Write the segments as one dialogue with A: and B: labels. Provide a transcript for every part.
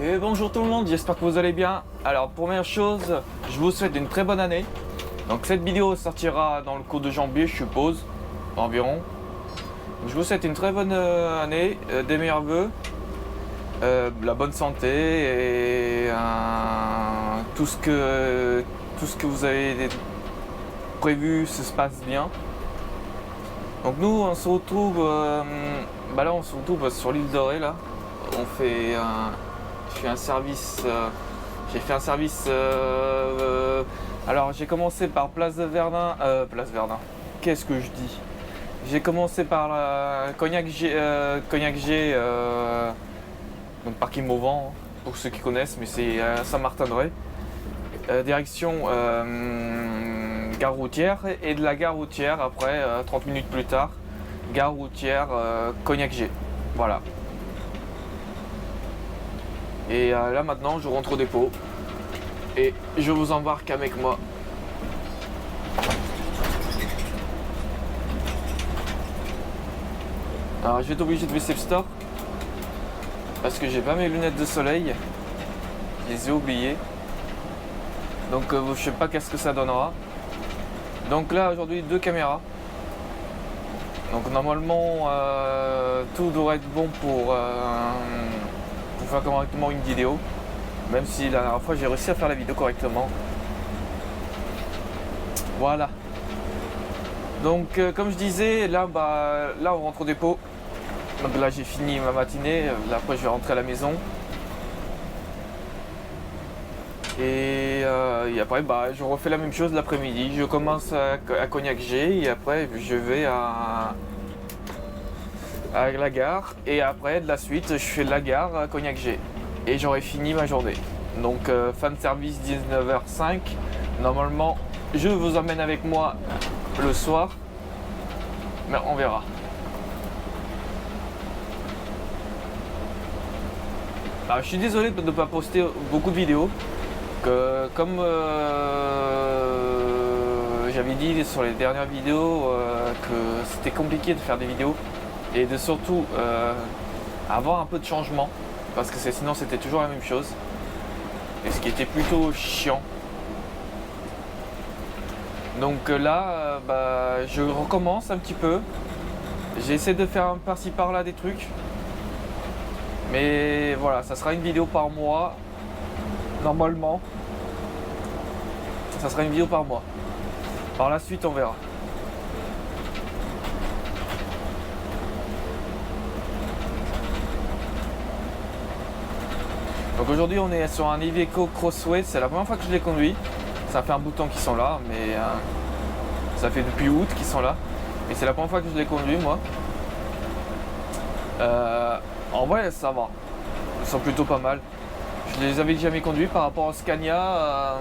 A: Et bonjour tout le monde, j'espère que vous allez bien. Alors première chose, je vous souhaite une très bonne année. Donc cette vidéo sortira dans le cours de janvier, je suppose, environ. Donc, je vous souhaite une très bonne année, des meilleurs vœux, la bonne santé et tout ce que vous avez prévu se passe bien. Donc nous on se retrouve, là on se retrouve sur l'île de Ré là. On fait un service. J'ai fait un service. Alors j'ai commencé par Place Verdun. Qu'est-ce que je dis? J'ai commencé par Cognac G. Donc parking Mauvant, pour ceux qui connaissent, mais c'est Saint-Martin-de-Ré. Direction gare routière, et de la gare routière après 30 minutes plus tard, gare routière Cognac G. Voilà. Et là maintenant je rentre au dépôt et je vous embarque avec moi. Alors je vais être obligé de baisser le store parce que j'ai pas mes lunettes de soleil, je les ai oubliées. Donc je sais pas qu'est-ce que ça donnera. Donc là aujourd'hui 2 caméras. Donc normalement tout devrait être bon pour faire correctement une vidéo. Même si la dernière fois j'ai réussi à faire la vidéo correctement. Voilà. Donc comme je disais, là on rentre au dépôt. Donc là j'ai fini ma matinée. Là, après je vais rentrer à la maison. Et après je refais la même chose l'après-midi. Je commence à Cognac G et après je vais à la gare, et après de la suite je fais la gare à Cognac G et j'aurai fini ma journée. Donc fin de service 19h05. Normalement je vous emmène avec moi le soir, mais on verra. Alors je suis désolé de ne pas poster beaucoup de vidéos, que comme j'avais dit sur les dernières vidéos que c'était compliqué de faire des vidéos et de surtout avoir un peu de changement, parce que sinon c'était toujours la même chose, et ce qui était plutôt chiant. Donc là je recommence un petit peu, j'essaie de faire un par-ci par-là des trucs, mais voilà, ça sera une vidéo par mois normalement, ça sera une vidéo par mois. Par la suite on verra. Donc aujourd'hui on est sur un Iveco Crossway, c'est la première fois que je l'ai conduit. Ça fait un bout de temps qu'ils sont là, mais ça fait depuis août qu'ils sont là. Et c'est la première fois que je l'ai conduit moi. En vrai ça va, ils sont plutôt pas mal. Je les avais jamais conduits par rapport au Scania.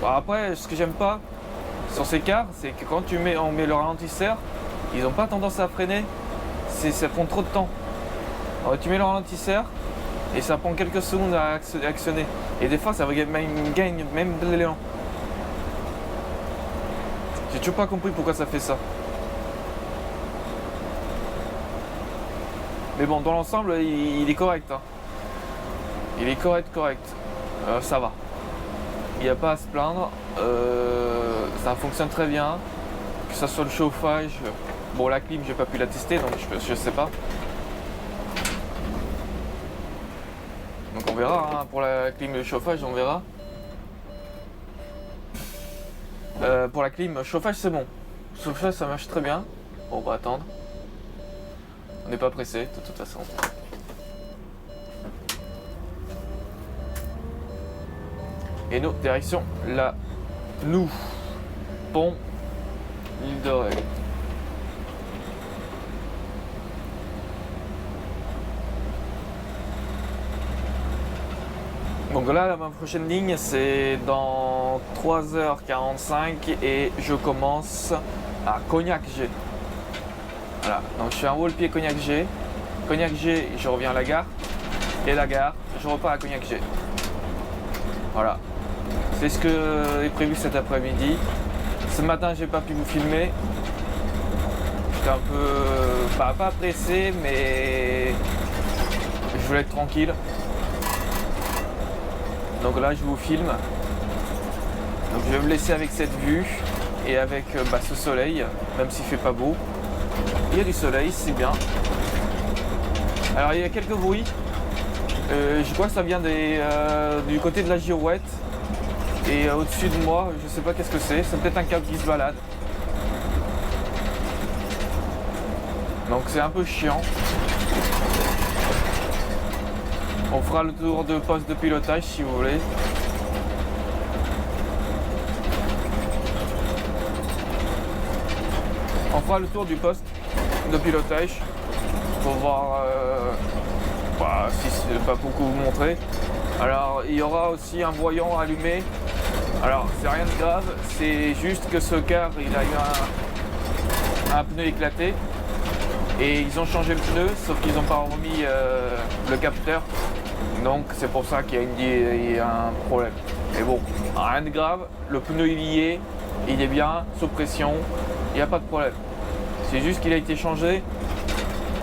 A: Après ce que j'aime pas sur ces cars, c'est que quand on met le ralentisseur, ils n'ont pas tendance à freiner. Ça prend trop de temps. Alors, tu mets le ralentisseur et ça prend quelques secondes à actionner. Et des fois ça gagne même de l'élan. J'ai toujours pas compris pourquoi ça fait ça. Mais bon, dans l'ensemble, il est correct. Hein. Il est correct. Ça va. Il n'y a pas à se plaindre. Ça fonctionne très bien. Que ce soit le chauffage. Bon, la clim, j'ai pas pu la tester, donc je sais pas. Donc on verra, hein, pour la clim et le chauffage, on verra. Pour la clim, chauffage c'est bon. Chauffage ça marche très bien. Bon, on va attendre. On n'est pas pressé de toute façon. Et nous, direction pont l'île de Ré. Donc là, ma prochaine ligne, c'est dans 3h45 et je commence à Cognac G. Voilà, donc je fais un roule-pied Cognac G. Cognac G, je reviens à la gare. Et la gare, je repars à Cognac G. Voilà. C'est ce que est prévu cet après-midi. Ce matin, j'ai pas pu vous filmer. J'étais un peu, pas pressé, mais je voulais être tranquille. Donc là je vous filme. Donc je vais me laisser avec cette vue et avec ce soleil, même s'il fait pas beau. Il y a du soleil, c'est bien. Alors il y a quelques bruits. Je crois que ça vient du côté de la Girouette. Et au-dessus de moi, je sais pas qu'est-ce que c'est peut-être un câble qui se balade. Donc c'est un peu chiant. On fera le tour de poste de pilotage si vous voulez. On fera le tour du poste de pilotage pour voir si c'est pas beaucoup vous montrer. Alors il y aura aussi un voyant allumé. Alors c'est rien de grave, c'est juste que ce car il a eu un pneu éclaté et ils ont changé le pneu sauf qu'ils n'ont pas remis le capteur. Donc c'est pour ça qu'il y a un problème. Mais bon, rien de grave, le pneu il est bien, sous pression, il n'y a pas de problème. C'est juste qu'il a été changé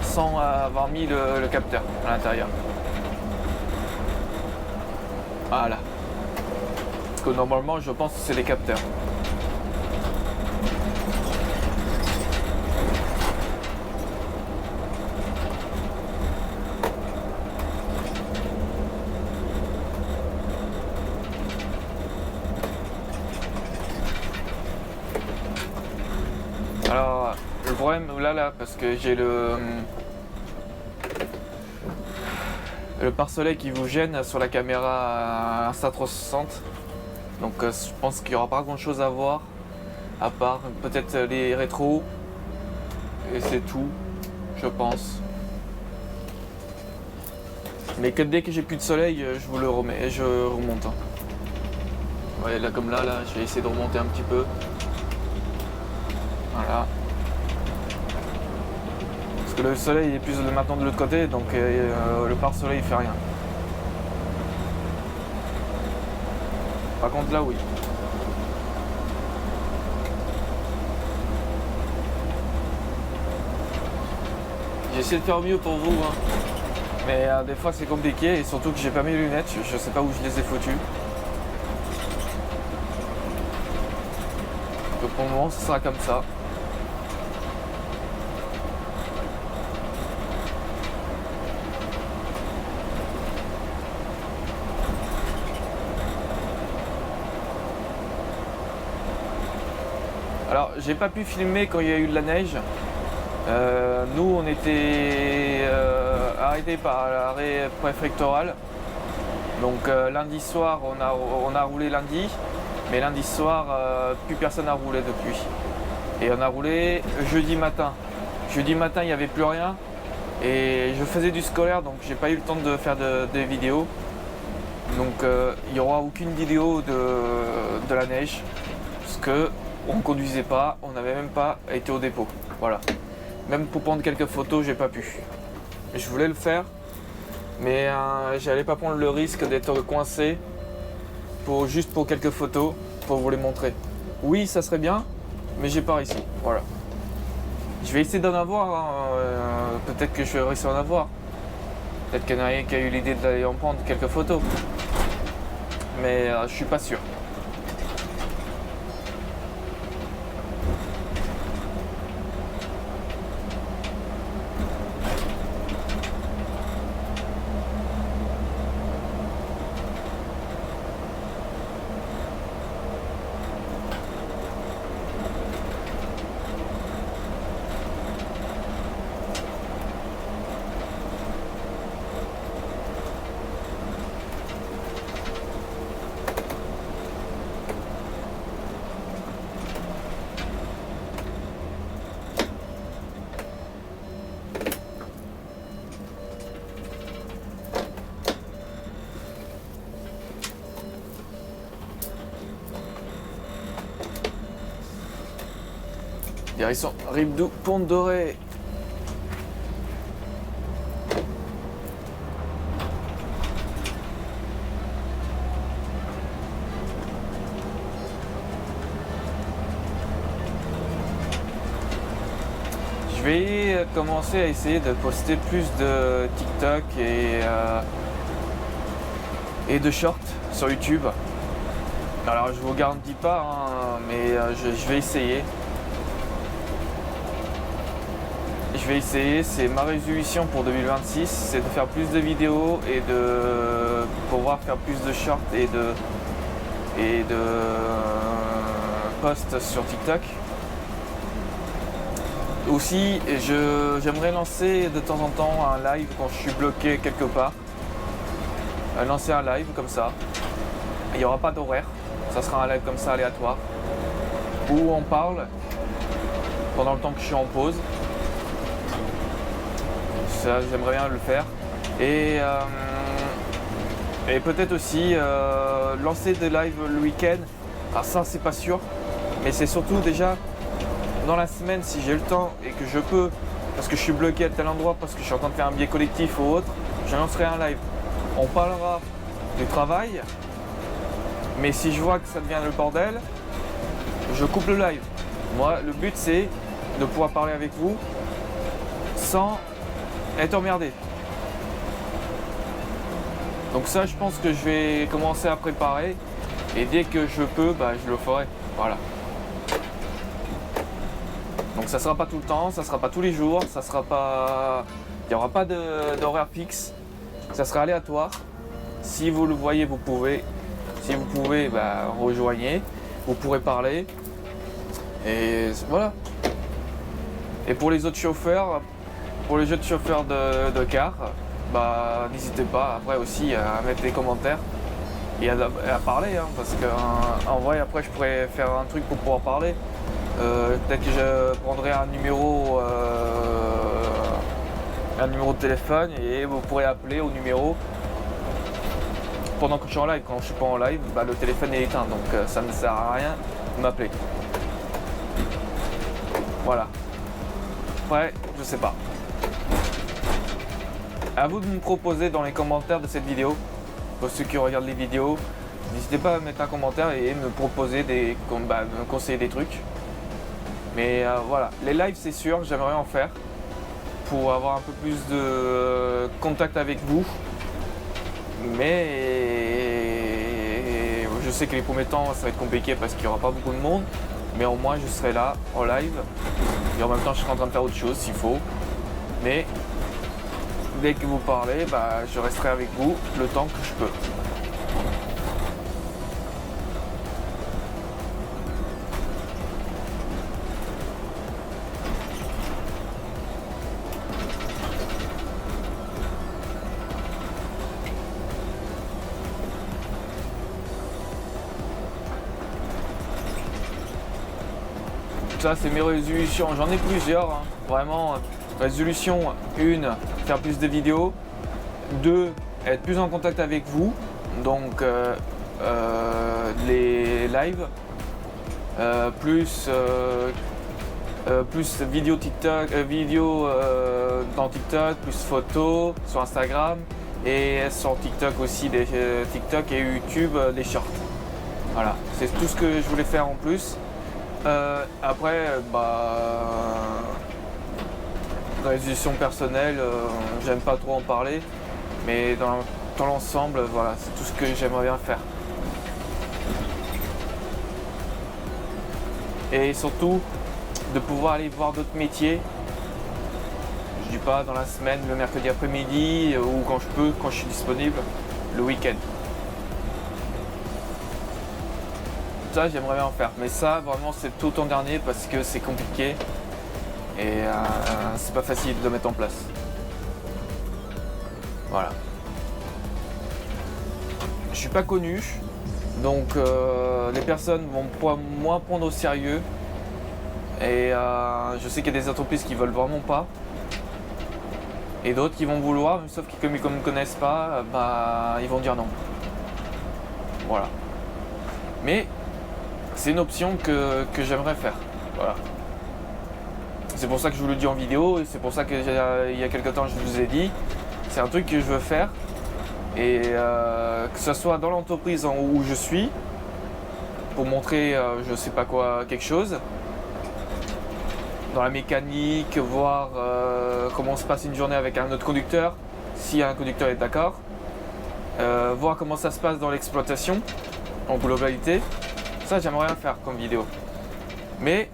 A: sans avoir mis le capteur à l'intérieur. Voilà. Parce que normalement je pense que c'est les capteurs. Alors le problème là parce que j'ai le pare-soleil qui vous gêne sur la caméra Insta360. Donc je pense qu'il n'y aura pas grand chose à voir à part peut-être les rétros et c'est tout, je pense. Mais que dès que j'ai plus de soleil, je vous le remets et je remonte. Ouais, là comme là, je vais essayer de remonter un petit peu. Voilà. Parce que le soleil est plus maintenant de l'autre côté, donc le pare-soleil il fait rien. Par contre là oui. J'essaie de faire mieux pour vous, hein. Mais des fois c'est compliqué et surtout que j'ai pas mes lunettes, je sais pas où je les ai foutues. Donc pour le moment ce sera comme ça. Alors j'ai pas pu filmer quand il y a eu de la neige. Nous on était arrêtés par l'arrêt préfectoral. Donc lundi soir on a roulé lundi. Mais lundi soir plus personne n'a roulé depuis. Et on a roulé jeudi matin. Jeudi matin il n'y avait plus rien. Et je faisais du scolaire donc j'ai pas eu le temps de faire des vidéos. Donc il n'y aura aucune vidéo de la neige. Parce que on ne conduisait pas, on n'avait même pas été au dépôt. Voilà. Même pour prendre quelques photos, j'ai pas pu. Je voulais le faire, mais j'allais pas prendre le risque d'être coincé juste pour quelques photos, pour vous les montrer. Oui, ça serait bien, mais j'ai pas réussi. Voilà. Je vais essayer d'en avoir. Hein. Peut-être que je vais réussir à en avoir. Peut-être qu'il y en a un qui a eu l'idée d'aller en prendre quelques photos. Mais je suis pas sûr. Direction Ribdou, Pont-Doré. Je Je vais commencer à essayer de poster plus de TikTok et de shorts sur YouTube. Alors je vous garantis pas, hein, mais je vais essayer. Je vais essayer, c'est ma résolution pour 2026, c'est de faire plus de vidéos et de pouvoir faire plus de shorts et de posts sur TikTok. Aussi, j'aimerais lancer de temps en temps un live quand je suis bloqué quelque part. Lancer un live comme ça. Il n'y aura pas d'horaire, ça sera un live comme ça aléatoire. Où on parle pendant le temps que je suis en pause. Ça, j'aimerais bien le faire. Et peut-être aussi lancer des lives le week-end. Alors ça, c'est pas sûr. Mais c'est surtout déjà dans la semaine, si j'ai le temps et que je peux, parce que je suis bloqué à tel endroit, parce que je suis en train de faire un biais collectif ou autre, je lancerai un live. On parlera du travail. Mais si je vois que ça devient le bordel, je coupe le live. Moi, le but, c'est de pouvoir parler avec vous sans être emmerdé. Donc ça, je pense que je vais commencer à préparer et dès que je peux, je le ferai. Voilà. Donc ça sera pas tout le temps, ça sera pas tous les jours, ça sera pas, il n'y aura pas d'horaire fixe. Ça sera aléatoire. Si vous le voyez, vous pouvez. Si vous pouvez, rejoignez. Vous pourrez parler. Et voilà. Et pour les autres chauffeurs, pour les autres chauffeurs de car, n'hésitez pas après aussi à mettre des commentaires et à parler, hein, parce qu'en vrai après je pourrais faire un truc pour pouvoir parler. Peut-être que je prendrai un numéro de téléphone et vous pourrez appeler au numéro pendant que je suis en live. Quand je suis pas en live, le téléphone est éteint, donc ça ne sert à rien de m'appeler. Voilà. Après, je sais pas. À vous de me proposer dans les commentaires de cette vidéo, pour ceux qui regardent les vidéos, n'hésitez pas à mettre un commentaire et me proposer me conseiller des trucs. Mais voilà, les lives c'est sûr, j'aimerais en faire pour avoir un peu plus de contact avec vous. Mais je sais que les premiers temps ça va être compliqué parce qu'il n'y aura pas beaucoup de monde. Mais au moins je serai là en live et en même temps je serai en train de faire autre chose s'il faut. Mais dès que vous parlez, je resterai avec vous le temps que je peux. Ça c'est mes résolutions, j'en ai plusieurs, hein. Vraiment. Résolution 1, faire plus de vidéos. 2, être plus en contact avec vous, donc les lives, plus vidéo TikTok, dans TikTok, plus photos sur Instagram et sur TikTok aussi des TikTok et YouTube des shorts. Voilà, c'est tout ce que je voulais faire en plus. Après, résolution personnelle, j'aime pas trop en parler, mais dans l'ensemble, voilà, c'est tout ce que j'aimerais bien faire. Et surtout, de pouvoir aller voir d'autres métiers. Je dis pas dans la semaine, le mercredi après-midi, ou quand je peux, quand je suis disponible, le week-end. Ça, j'aimerais bien en faire, mais ça, vraiment, c'est tout en dernier parce que c'est compliqué. Et c'est pas facile de le mettre en place. Voilà. Je suis pas connu, donc les personnes vont moins prendre au sérieux. Et je sais qu'il y a des entreprises qui veulent vraiment pas. Et d'autres qui vont vouloir, sauf que comme ils ne me connaissent pas, ils vont dire non. Voilà. Mais c'est une option que j'aimerais faire. Voilà. C'est pour ça que je vous le dis en vidéo et c'est pour ça qu'il y a quelques temps je vous ai dit. C'est un truc que je veux faire et que ce soit dans l'entreprise où je suis pour montrer je sais pas quoi quelque chose dans la mécanique, voir comment se passe une journée avec un autre conducteur, si un conducteur est d'accord, voir comment ça se passe dans l'exploitation en globalité. Ça, j'aimerais bien faire comme vidéo. Mais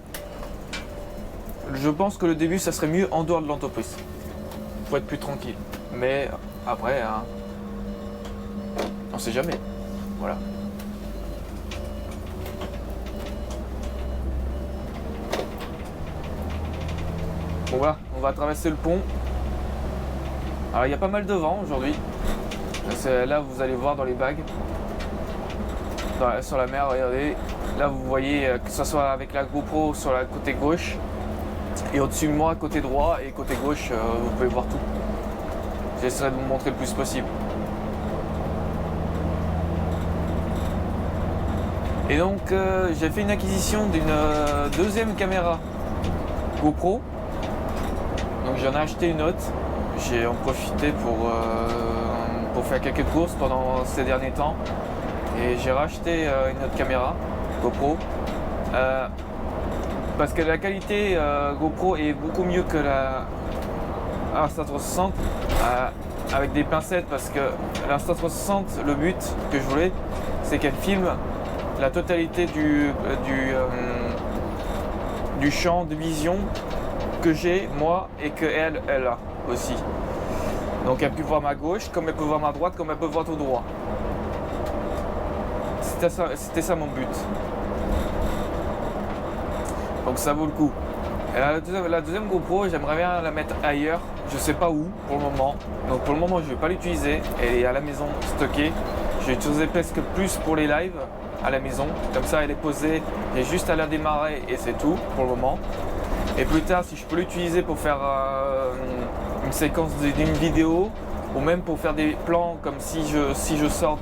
A: je pense que le début, ça serait mieux en dehors de l'entreprise. Faut être plus tranquille. Mais après, hein, on sait jamais. Voilà. Bon voilà, on va traverser le pont. Alors il y a pas mal de vent aujourd'hui. Là vous allez voir dans les bagues. Sur la mer, regardez. Là vous voyez que ce soit avec la GoPro sur la côté gauche. Et au-dessus de moi, côté droit et côté gauche, vous pouvez voir tout. J'essaierai de vous montrer le plus possible. Et donc j'ai fait une acquisition d'une deuxième caméra GoPro. Donc j'en ai acheté une autre. J'ai en profité pour faire quelques courses pendant ces derniers temps. Et j'ai racheté une autre caméra GoPro. Parce que la qualité GoPro est beaucoup mieux que la Insta360 avec des pincettes, parce que l'Insta360, le but que je voulais, c'est qu'elle filme la totalité du champ de vision que j'ai moi et que elle a aussi. Donc elle peut voir ma gauche, comme elle peut voir ma droite, comme elle peut voir tout droit. C'était ça mon but. Donc ça vaut le coup. Et la deuxième GoPro, j'aimerais bien la mettre ailleurs. Je sais pas où pour le moment. Donc pour le moment, je vais pas l'utiliser. Elle est à la maison stockée. Je vais l'utiliser presque plus pour les lives à la maison. Comme ça, elle est posée. J'ai juste à la démarrer et c'est tout pour le moment. Et plus tard, si je peux l'utiliser pour faire une séquence d'une vidéo, ou même pour faire des plans, comme si je sors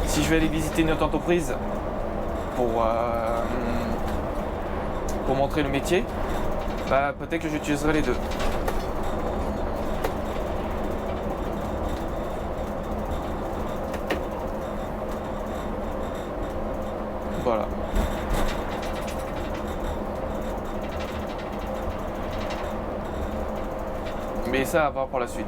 A: si je vais aller visiter une autre entreprise pour montrer le métier, bah, peut-être que j'utiliserai les deux. Voilà. Mais ça, à voir pour la suite.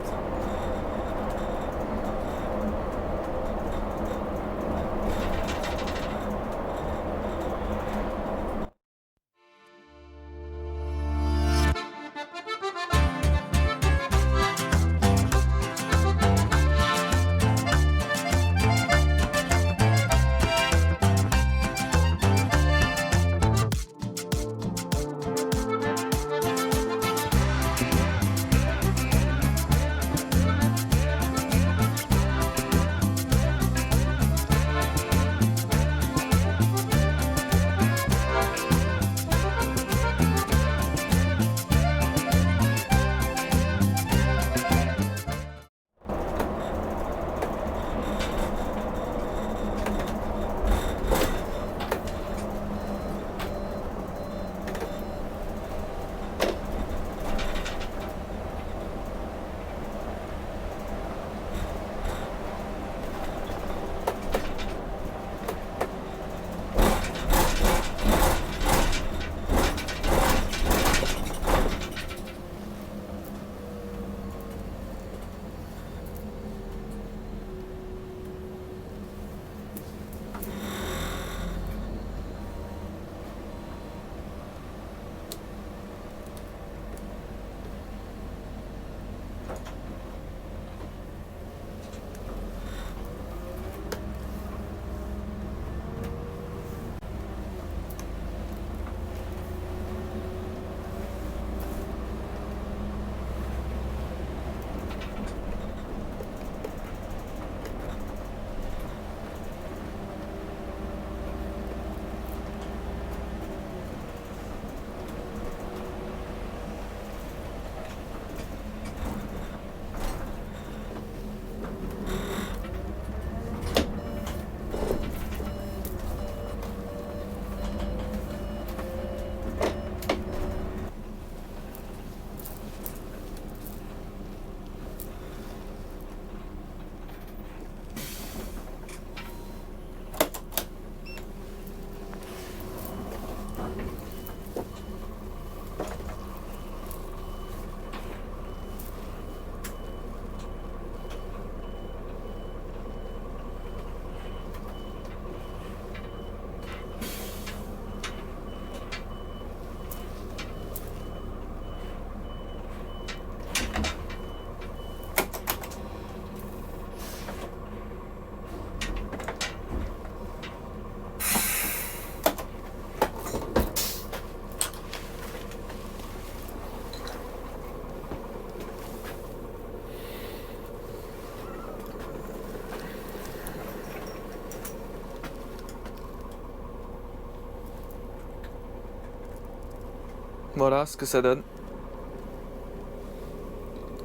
A: Voilà ce que ça donne.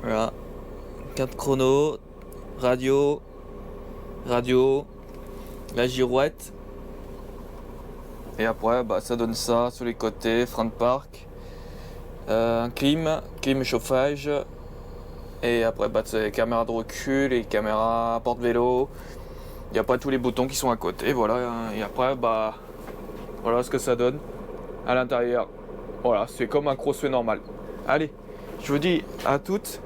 A: Voilà. Carte chrono, radio, la girouette. Et après, bah, ça donne ça sur les côtés, frein de parc, un clim et chauffage. Et après, bah, c'est caméra de recul et caméra porte-vélo. Et après, tous les boutons qui sont à côté, voilà. Et après, bah, voilà ce que ça donne à l'intérieur. Voilà, c'est comme un Crossway normal. Allez, je vous dis à toutes